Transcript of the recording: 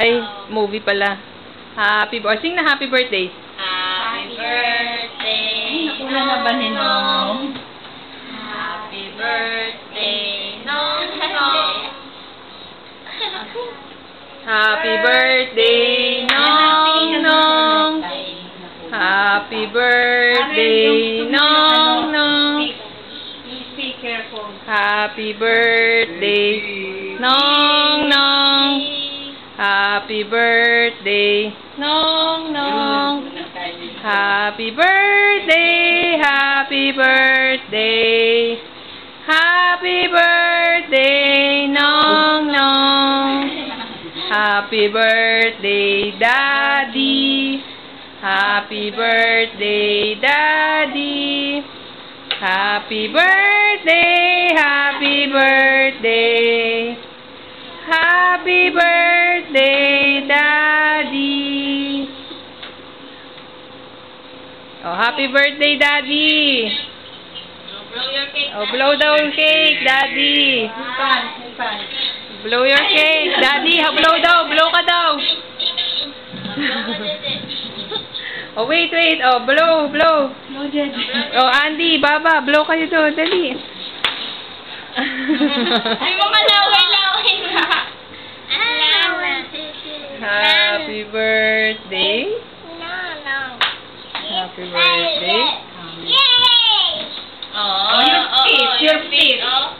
Ay, movie pala. Sing na happy birthday. Happy birthday, Nakuha na ba ni Nong? Happy birthday, Nong Nong. Happy birthday, Nong Nong. Happy birthday, Nong Nong. Speaker phone. Happy birthday, Nong Nong. Happy birthday, Nong Nong. Happy birthday, happy birthday. Happy birthday, Nong Nong. Happy birthday, Daddy. Happy birthday, Daddy. Happy birthday, happy birthday. Happy birthday, Daddy. Oh, happy birthday, Daddy. Blow your cake. Oh, blow daw yung cake, Daddy. Blow your cake, Daddy. Blow daw, blow ka daw. Oh, wait. Oh, blow. No, Jen. Oh, Andy, Baba, blow kayo doon, dali. Ay, mga laway-laway na. Happy birthday. Happy birthday. Oh, your feet. Oh.